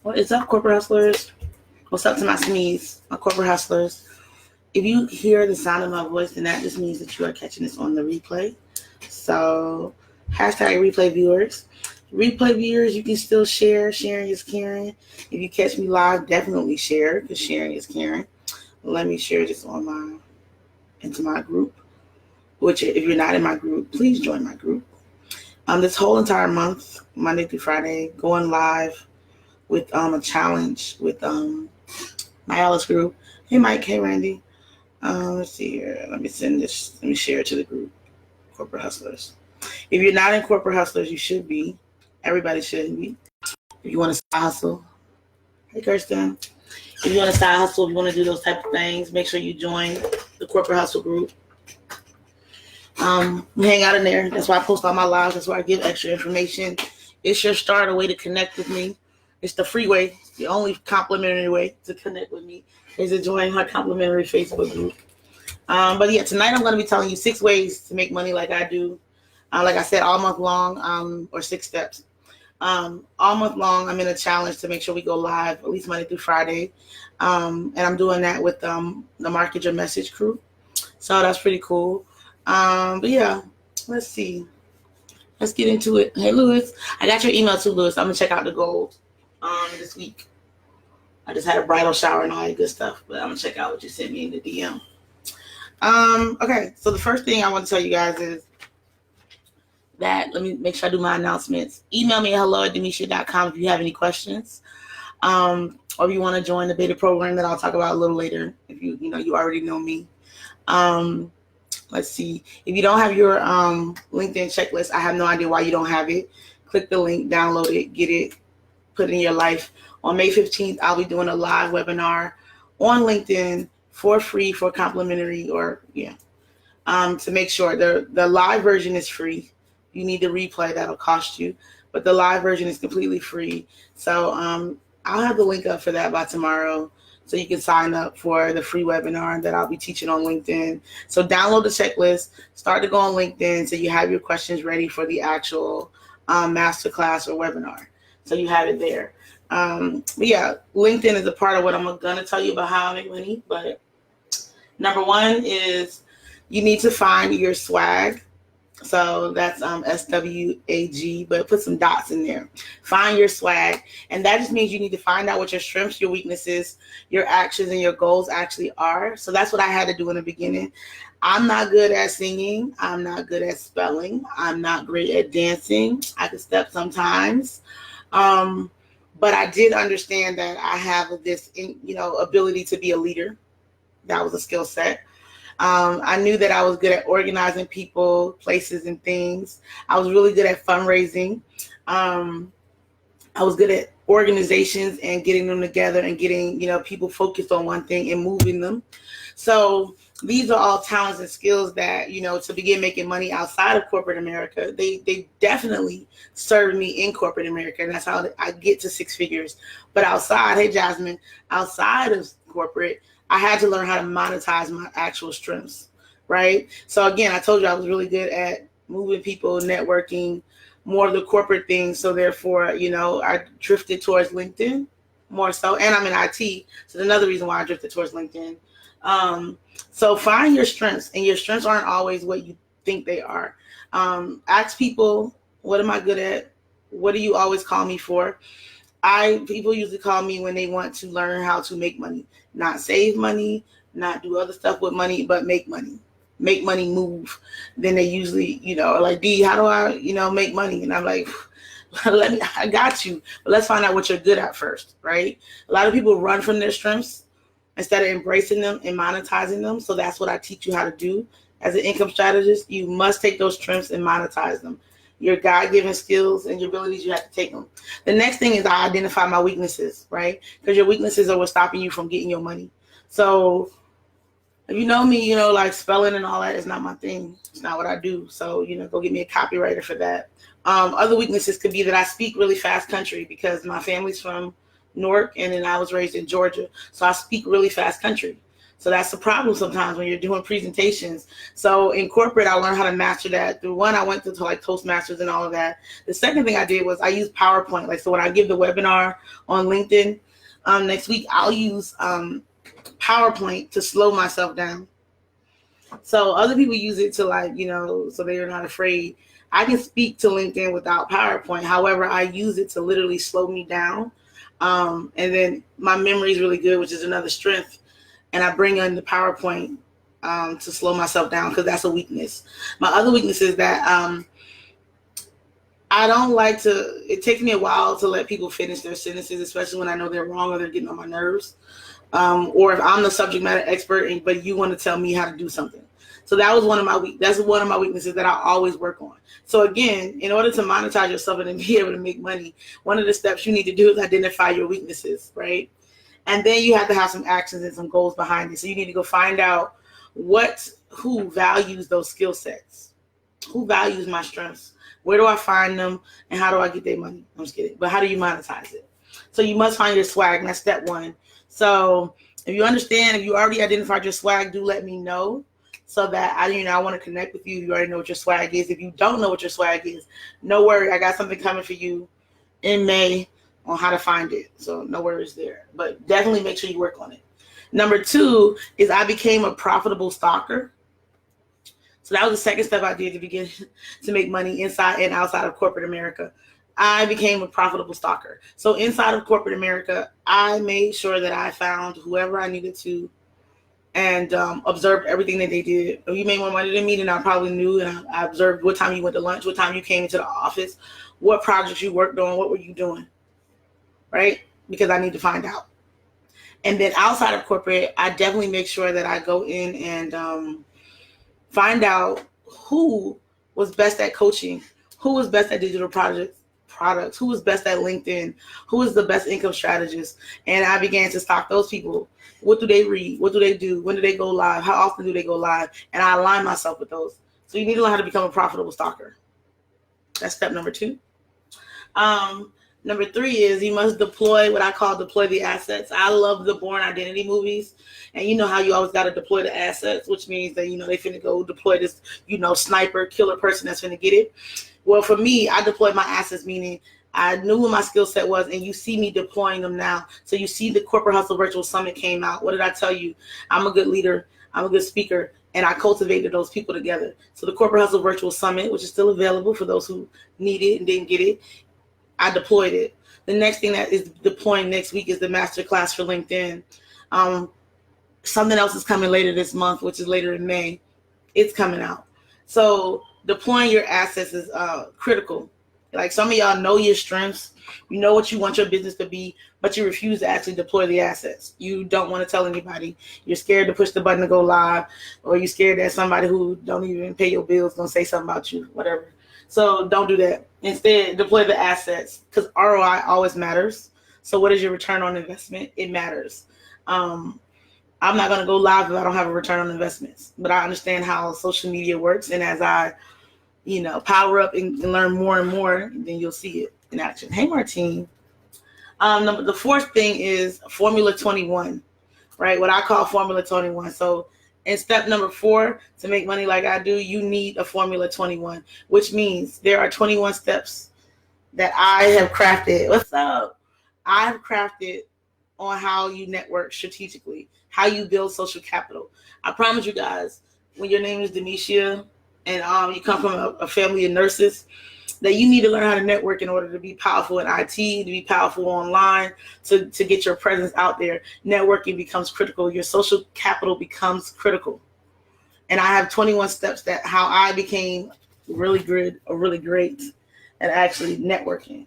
What is up, corporate hustlers? What's up to my SMEs, my corporate hustlers? If you hear the sound of my voice, then that just means that you are catching this on the replay. So, hashtag replay viewers. Replay viewers, you can still share. Sharing is caring. If you catch me live, definitely share because sharing is caring. Let me share this into my group. Which, if you're not in my group, please join my group. This whole entire month, Monday through Friday, going live with a challenge with my Alice group. Hey Mike, hey Randy. Let's see here. Let me share it to the group. Corporate Hustlers. If you're not in Corporate Hustlers, you should be. Everybody should be. If you want to side hustle. Hey Kirsten. If you want to side hustle, if you want to do those type of things, make sure you join the Corporate Hustle group. We hang out in there. That's why I post all my lives. That's why I give extra information. It's your start, a way to connect with me. It's the free way. The only complimentary way to connect with me is to join my complimentary Facebook group. But yeah, tonight I'm going to be telling you 6 ways to make money like I do. Like I said, all month long, or 6 steps. All month long, I'm in a challenge to make sure we go live at least Monday through Friday. And I'm doing that with the Market Your Message crew. So that's pretty cool. But yeah, let's see. Let's get into it. Hey, Lewis. I got your email too, Lewis. I'm going to check out the goals this week. I just had a bridal shower and all that good stuff, but I'm going to check out what you sent me in the DM. Okay, so the first thing I want to tell you guys is that, let me make sure I do my announcements. Email me at hello@denisha.com if you have any questions. Or if you want to join the beta program that I'll talk about a little later, if you already know me. Let's see. If you don't have your LinkedIn checklist, I have no idea why you don't have it. Click the link, download it, get it, put it in your life. On May 15th, I'll be doing a live webinar on LinkedIn for free, for complimentary, to make sure the live version is free. You need the replay, that'll cost you, but the live version is completely free. So I'll have the link up for that by tomorrow, so you can sign up for the free webinar that I'll be teaching on LinkedIn. So download the checklist, start to go on LinkedIn so you have your questions ready for the actual masterclass or webinar. So you have it there. But yeah, LinkedIn is a part of what I'm going to tell you about how I make money. But number 1 is you need to find your swag. So that's SWAG, but put some dots in there. Find your swag. And that just means you need to find out what your strengths, your weaknesses, your actions, and your goals actually are. So that's what I had to do in the beginning. I'm not good at singing. I'm not good at spelling. I'm not great at dancing. I can step sometimes. But I did understand that I have this, ability to be a leader. That was a skill set. I knew that I was good at organizing people, places, and things. I was really good at fundraising. I was good at organizations and getting them together and getting, people focused on one thing and moving them. So these are all talents and skills that, to begin making money outside of corporate America, they definitely served me in corporate America. And that's how I get to 6 figures. But outside, hey, Jasmine, outside of corporate, I had to learn how to monetize my actual strengths, right? So again, I told you I was really good at moving people, networking, more of the corporate things. So therefore, I drifted towards LinkedIn more so. And I'm in IT. So another reason why I drifted towards LinkedIn. So find your strengths, and your strengths aren't always what you think they are. Ask people, what am I good at? What do you always call me for? People usually call me when they want to learn how to make money, not save money, not do other stuff with money, but make money move. Then they usually, are like, D, how do I, make money? And I'm like, I got you, but let's find out what you're good at first, right? A lot of people run from their strengths instead of embracing them and monetizing them. So that's what I teach you how to do as an income strategist. You must take those strengths and monetize them. Your God-given skills and your abilities, you have to take them. The next thing is I identify my weaknesses, right? Because your weaknesses are what's stopping you from getting your money. So if you know me, like spelling and all that is not my thing. It's not what I do. So, go get me a copywriter for that. Other weaknesses could be that I speak really fast country because my family's from Newark and then I was raised in Georgia. So I speak really fast country. So that's the problem sometimes when you're doing presentations. So in corporate, I learned how to master that. Through one, I went to like Toastmasters and all of that. The second thing I did was I used PowerPoint. Like, so when I give the webinar on LinkedIn next week, I'll use PowerPoint to slow myself down. So other people use it to, like, so they're not afraid. I can speak to LinkedIn without PowerPoint. However, I use it to literally slow me down. And then my memory is really good, which is another strength. And I bring in the PowerPoint to slow myself down because that's a weakness. My other weakness is that I don't like to, it takes me a while to let people finish their sentences, especially when I know they're wrong or they're getting on my nerves. Or if I'm the subject matter expert, but you want to tell me how to do something. So that's one of my weaknesses that I always work on. So again, in order to monetize yourself and be able to make money, one of the steps you need to do is identify your weaknesses, right? And then you have to have some actions and some goals behind it. So you need to go find out who values those skill sets, who values my strengths, where do I find them, and how do I get their money? I'm just kidding, but how do you monetize it? So you must find your swag, and that's step one. So if you understand, if you already identified your swag, do let me know so that I want to connect with you. You already know what your swag is. If you don't know what your swag is, no worry, I got something coming for you in May on how to find it. So no worries there, but definitely make sure you work on it. Number two is I became a profitable stalker. So that was the second step I did to begin to make money inside and outside of corporate America. I became a profitable stalker. So inside of corporate America, I made sure that I found whoever I needed to and observed everything that they did. If you made more money than me, then I probably knew, and I observed what time you went to lunch, what time you came into the office, what projects you worked on, what were you doing, right? Because I need to find out. And then outside of corporate, I definitely make sure that I go in and find out who was best at coaching, who was best at digital products, who was best at LinkedIn, who was the best income strategist. And I began to stalk those people. What do they read? What do they do? When do they go live? How often do they go live? And I align myself with those. So you need to learn how to become a profitable stalker. That's step number two. Number three is you must deploy what I call deploy the assets. I love the Bourne Identity movies. And you know how you always got to deploy the assets, which means that, they finna go deploy this, sniper, killer person that's finna get it. Well, for me, I deployed my assets, meaning I knew what my skill set was, and you see me deploying them now. So you see the Corporate Hustle Virtual Summit came out. What did I tell you? I'm a good leader. I'm a good speaker. And I cultivated those people together. So the Corporate Hustle Virtual Summit, which is still available for those who need it and didn't get it, I deployed it. The next thing that is deploying next week is the masterclass for LinkedIn. Something else is coming later this month, which is later in May. It's coming out. So deploying your assets is critical. Like, some of y'all know your strengths. You know what you want your business to be, but you refuse to actually deploy the assets. You don't want to tell anybody. You're scared to push the button to go live, or you're scared that somebody who don't even pay your bills going to say something about you, whatever. So don't do that. Instead, deploy the assets, because ROI always matters. So what is your return on investment? It matters. I'm not going to go live if I don't have a return on investments, but I understand how social media works. And as I, power up and learn more and more, then you'll see it in action. Hey, Martine. The fourth thing is Formula 21, right? What I call Formula 21. So in step number 4, to make money like I do, you need a Formula 21, which means there are 21 steps that I have crafted. What's up? I've crafted on how you network strategically, how you build social capital. I promise you guys, when your name is Demetia and you come from a family of nurses, that you need to learn how to network in order to be powerful in IT, to be powerful online, to get your presence out there. Networking becomes critical. Your social capital becomes critical. And I have 21 steps that how I became really good or really great at actually networking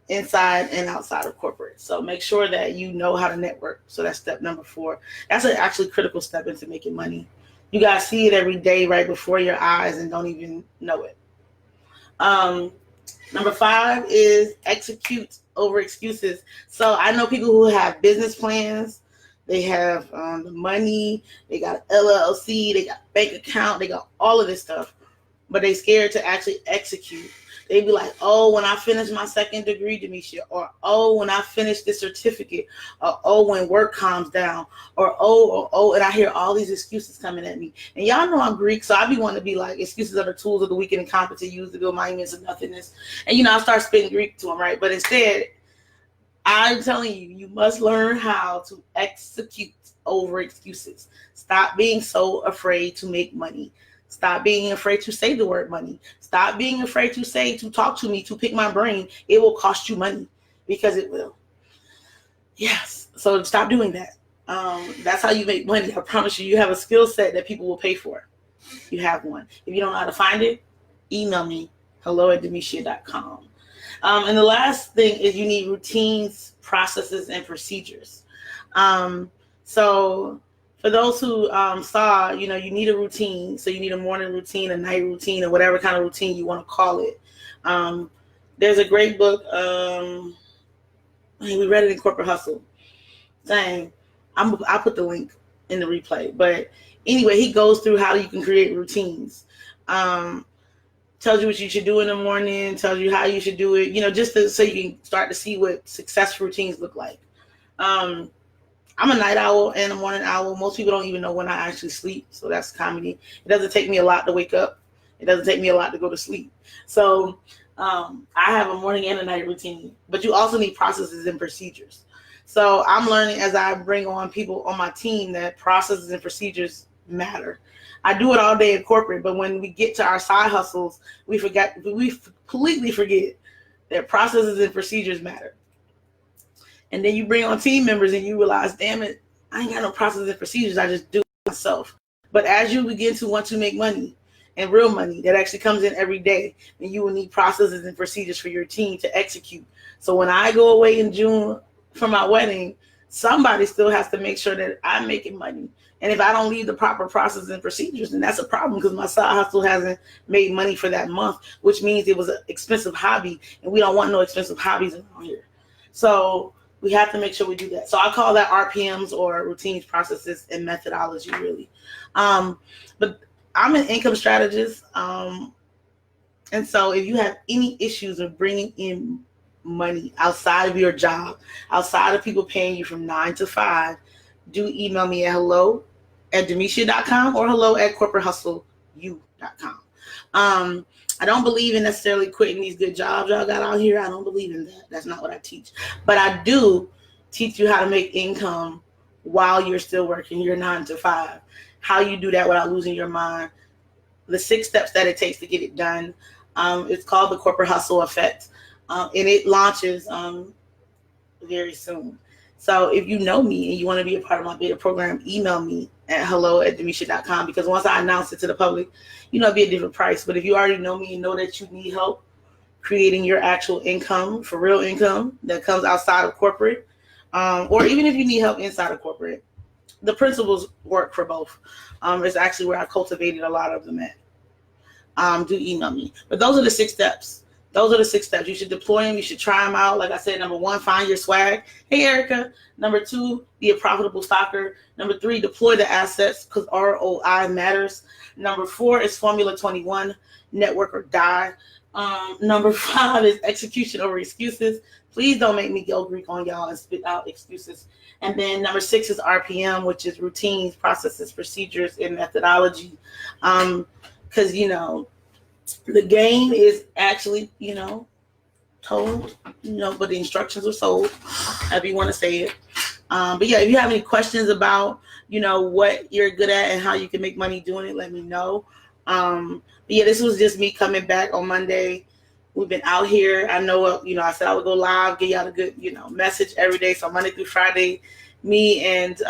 inside and outside of corporate. So make sure that you know how to network. So that's step number 4. That's an actually critical step into making money. You guys see it every day right before your eyes and don't even know it. Number 5 is execute over excuses. So I know people who have business plans. They have the money. They got LLC. They got bank account. They got all of this stuff. But they're scared to actually execute. They'd be like, oh, when I finish my second degree, Demisha, or oh, when I finish this certificate, or oh, when work calms down, or oh, and I hear all these excuses coming at me. And y'all know I'm Greek, so I be wanting to be like, excuses are the tools of the wicked and competent used to build monuments of nothingness. And I start spitting Greek to them, right? But instead, I'm telling you, you must learn how to execute over excuses. Stop being so afraid to make money. Stop being afraid to say the word money. Stop being afraid to talk to me, to pick my brain. It will cost you money, because it will. Yes. So stop doing that. That's how you make money. I promise you, you have a skill set that people will pay for. You have one. If you don't know how to find it, email me, hello@demisha.com. And the last thing is you need routines, processes, and procedures. So for those who saw, you need a routine. So you need a morning routine, a night routine, or whatever kind of routine you want to call it. There's a great book. We read it in Corporate Hustle. Dang, I'll put the link in the replay. But anyway, he goes through how you can create routines. Tells you what you should do in the morning, tells you how you should do it, just so you can start to see what success routines look like. I'm a night owl and a morning owl. Most people don't even know when I actually sleep, so that's comedy. It doesn't take me a lot to wake up. It doesn't take me a lot to go to sleep. So I have a morning and a night routine, but you also need processes and procedures. So I'm learning as I bring on people on my team that processes and procedures matter. I do it all day at corporate, but when we get to our side hustles, we completely forget that processes and procedures matter. And then you bring on team members and you realize, damn it, I ain't got no processes and procedures. I just do it myself. But as you begin to want to make money, and real money that actually comes in every day, then you will need processes and procedures for your team to execute. So when I go away in June for my wedding, somebody still has to make sure that I'm making money. And if I don't leave the proper processes and procedures, then that's a problem, because my side hustle hasn't made money for that month, which means it was an expensive hobby, and we don't want no expensive hobbies around here. So we have to make sure we do that. So I call that RPMs, or routines, processes, and methodology, really. But I'm an income strategist. And so if you have any issues of bringing in money outside of your job, outside of people paying you from 9 to 5, do email me at hello@demisha.com or hello@corporatehustleu.com. I don't believe in necessarily quitting these good jobs y'all got out here. I don't believe in that. That's not what I teach. But I do teach you how to make income while you're still working your 9 to 5. How you do that without losing your mind. The 6 steps that it takes to get it done. It's called the Corporate Hustle Effect. And it launches very soon. So if you know me and you want to be a part of my beta program, email me at hello@demisha.com, because once I announce it to the public, it'll be a different price. But if you already know me and know that you need help creating your actual income, for real income that comes outside of corporate, or even if you need help inside of corporate, the principles work for both. It's actually where I cultivated a lot of them at. Do email me. But those are the 6 steps. Those are the 6 steps. You should deploy them. You should try them out. Like I said, number 1, find your swag. Hey, Erica. Number 2, be a profitable stalker. Number 3, deploy the assets, because ROI matters. Number 4 is Formula 21, network or die. Number 5 is execution over excuses. Please don't make me go Greek on y'all and spit out excuses. And then number 6 is RPM, which is routines, processes, procedures, and methodology. Because, the game is actually, told, but the instructions are sold, however you want to say it. But yeah, if you have any questions about, what you're good at and how you can make money doing it, let me know. But yeah, this was just me coming back on Monday. We've been out here. I know, I said I would go live, get y'all a good, message every day. So Monday through Friday, me and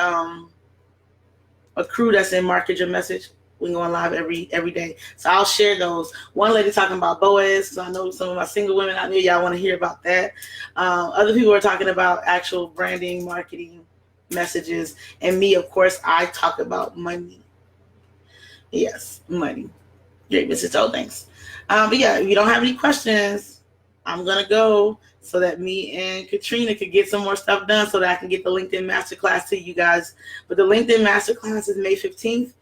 a crew that's in Market Your Message, we go on live every day. So I'll share those. One lady talking about Boaz. So I know some of my single women out there, y'all want to hear about that. Other people are talking about actual branding, marketing messages. And me, of course, I talk about money. Yes, money. Great, Mrs. O, thanks. But yeah, if you don't have any questions, I'm going to go so that me and Katrina could get some more stuff done so that I can get the LinkedIn Masterclass to you guys. But the LinkedIn Masterclass is May 15th.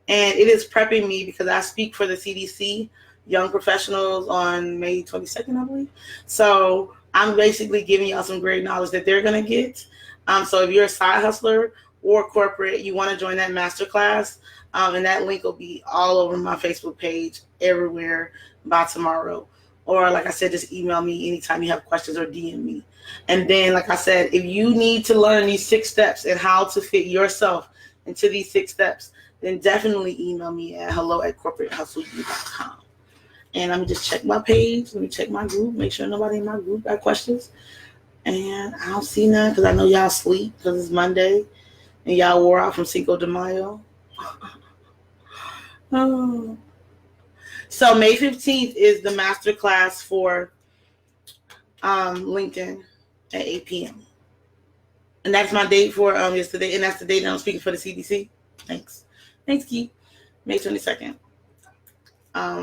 And it is prepping me because I speak for the CDC Young Professionals on May 22nd, I believe. So I'm basically giving y'all some great knowledge that they're going to get. So if you're a side hustler or corporate, you want to join that masterclass, and that link will be all over my Facebook page, everywhere by tomorrow. Or like I said, just email me anytime you have questions or DM me. And then, like I said, if you need to learn these 6 steps and how to fit yourself into these 6 steps, then definitely email me at hello@corporatehustleyou.com. And let me just check my page. Let me check my group. Make sure nobody in my group got questions. And I don't see none because I know y'all sleep because it's Monday and y'all wore out from Cinco de Mayo. Oh. So May 15th is the masterclass for LinkedIn at 8 p.m. And that's my date for yesterday. And that's the date that I'm speaking for the CDC. Thanks, Keith. May 22nd.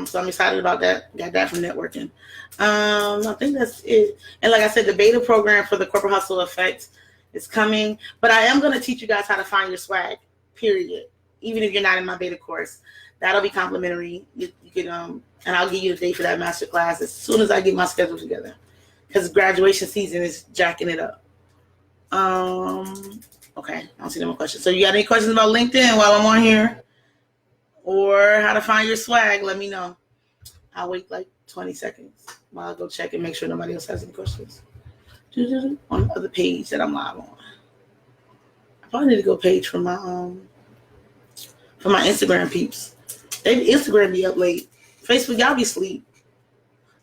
So I'm excited about that. Got that from networking. I think that's it. And like I said, the beta program for the Corporate Hustle Effect is coming. But I am going to teach you guys how to find your swag, period. Even if you're not in my beta course. That'll be complimentary. You can, and I'll give you the date for that masterclass as soon as I get my schedule together. Because graduation season is jacking it up. Okay, I don't see no more questions. So you got any questions about LinkedIn while I'm on here? Or how to find your swag, let me know. I'll wait like 20 seconds while I go check and make sure nobody else has any questions. On the other page that I'm live on. I probably need to go page for my Instagram peeps. Instagram be up late. Facebook, y'all be asleep.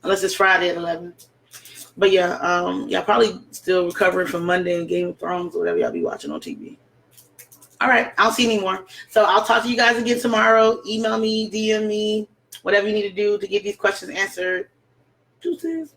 Unless it's Friday at 11. But yeah, y'all probably still recovering from Monday and Game of Thrones or whatever y'all be watching on TV. All right, I don't see any more. So I'll talk to you guys again tomorrow. Email me, DM me, whatever you need to do to get these questions answered. Deuces.